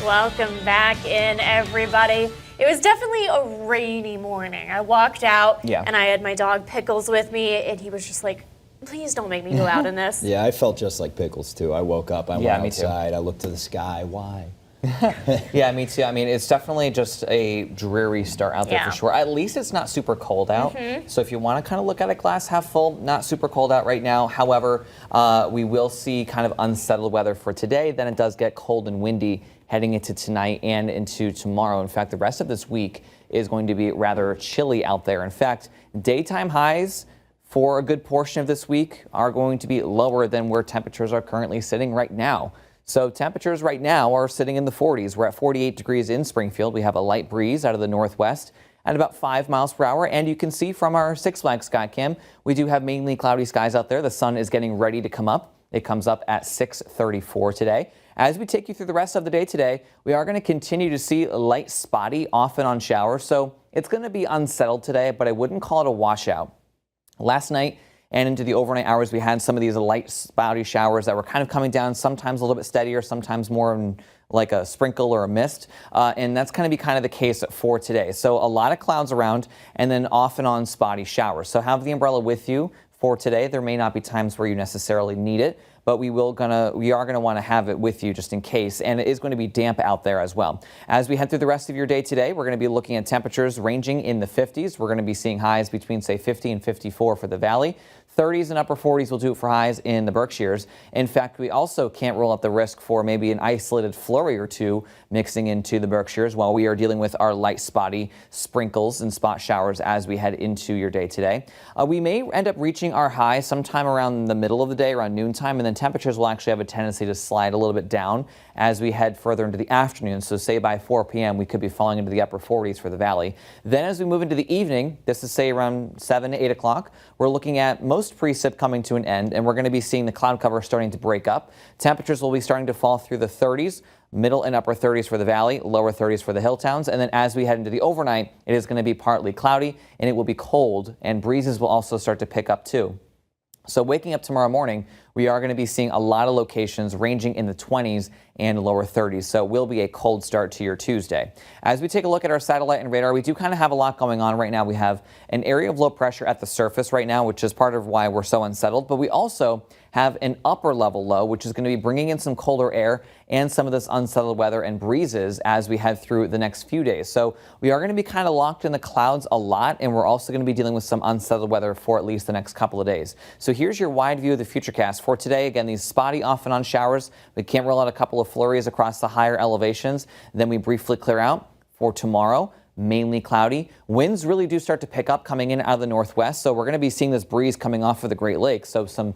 Welcome back in, everybody. It was definitely a rainy morning. I walked out and I had my dog Pickles with me, and he was just like, please don't make me go out in this. Yeah, I felt just like Pickles too. I woke up, I went outside, I looked to the sky. Why? Yeah, me too. I mean, it's definitely just a dreary start out there for sure. At least it's not super cold out. So if you want to kind of look at it glass half full, not super cold out right now. However, we will see kind of unsettled weather for today. Then it does get cold and windy heading into tonight and into tomorrow. In fact, the rest of this week is going to be rather chilly out there. In fact, daytime highs for a good portion of this week are going to be lower than where temperatures are currently sitting right now. So temperatures right now are sitting in the 40s. We're at 48 degrees in Springfield. We have a light breeze out of the northwest at about 5 miles per hour. And you can see from our Six Flags Skycam, we do have mainly cloudy skies out there. The sun is getting ready to come up. It comes up at 6:34 today. As we take you through the rest of the day today, we are going to continue to see light spotty off and on showers. So it's going to be unsettled today, but I wouldn't call it a washout. Last night and into the overnight hours, we had some of these light spotty showers that were kind of coming down, sometimes a little bit steadier, sometimes more like a sprinkle or a mist. And that's going to be kind of the case for today. So a lot of clouds around and then off and on spotty showers. So have the umbrella with you for today. There may not be times where you necessarily need it, but we are going to want to have it with you just in case. And it is going to be damp out there as well. As we head through the rest of your day today, we're going to be looking at temperatures ranging in the 50s. We're going to be seeing highs between, say, 50 and 54 for the valley. 30s and upper 40s will do it for highs in the Berkshires. In fact, we also can't rule out the risk for maybe an isolated flurry or two mixing into the Berkshires while we are dealing with our light spotty sprinkles and spot showers as we head into your day today. We may end up reaching our high sometime around the middle of the day, around noontime, and then temperatures will actually have a tendency to slide a little bit down as we head further into the afternoon. So say by 4 p.m. we could be falling into the upper 40s for the valley. Then as we move into the evening, this is say around 7 to 8 o'clock, we're looking at most precip coming to an end, and we're going to be seeing the cloud cover starting to break up. Temperatures will be starting to fall through the 30s, middle and upper 30s for the valley, lower 30s for the hill towns. And then as we head into the overnight, it is going to be partly cloudy and it will be cold, and breezes will also start to pick up too. So waking up tomorrow morning, we are going to be seeing a lot of locations ranging in the 20s and lower 30s. So it will be a cold start to your Tuesday. As we take a look at our satellite and radar, we do kind of have a lot going on right now. We have an area of low pressure at the surface right now, which is part of why we're so unsettled. But we also have an upper level low, which is going to be bringing in some colder air and some of this unsettled weather and breezes as we head through the next few days. So we are going to be kind of locked in the clouds a lot, and we're also going to be dealing with some unsettled weather for at least the next couple of days. So here's your wide view of the futurecast for today. Again, these spotty off and on showers. We can't rule out a couple of flurries across the higher elevations. Then we briefly clear out for tomorrow. Mainly cloudy. Winds really do start to pick up coming in out of the northwest, so we're going to be seeing this breeze coming off of the Great Lakes. So some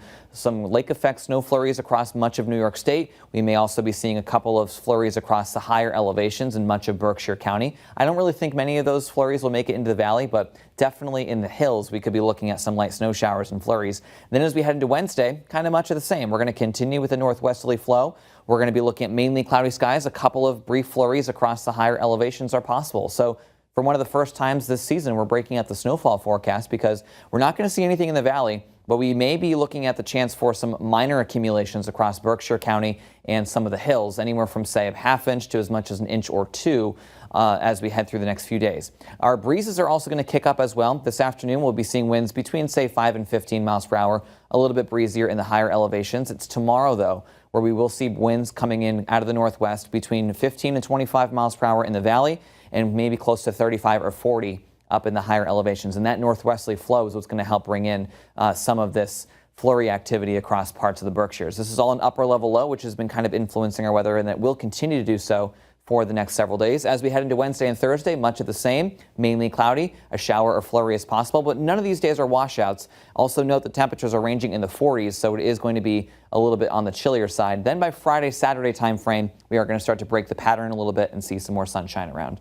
lake effect snow flurries across much of New York State. We may also be seeing a couple of flurries across the higher elevations in much of Berkshire County. I don't really think many of those flurries will make it into the valley, but definitely in the hills we could be looking at some light snow showers and flurries. Then as we head into Wednesday, kind of much of the same. We're going to continue with the northwesterly flow. We're going to be looking at mainly cloudy skies. A couple of brief flurries across the higher elevations are possible. So for one of the first times this season, we're breaking out the snowfall forecast because we're not going to see anything in the valley, but we may be looking at the chance for some minor accumulations across Berkshire County and some of the hills, anywhere from, say, a half inch to as much as an inch or two as we head through the next few days. Our breezes are also going to kick up as well. This afternoon, we'll be seeing winds between, say, 5 and 15 miles per hour, a little bit breezier in the higher elevations. It's tomorrow, though, where we will see winds coming in out of the northwest between 15 and 25 miles per hour in the valley and maybe close to 35 or 40 up in the higher elevations. And that northwesterly flow is what's going to help bring in some of this flurry activity across parts of the Berkshires. This is all an upper level low, which has been kind of influencing our weather, and that will continue to do so for the next several days. As we head into Wednesday and Thursday, much of the same, mainly cloudy, a shower or flurry is possible, but none of these days are washouts. Also note the temperatures are ranging in the 40s, so it is going to be a little bit on the chillier side. Then by Friday, Saturday time frame, we are going to start to break the pattern a little bit and see some more sunshine around.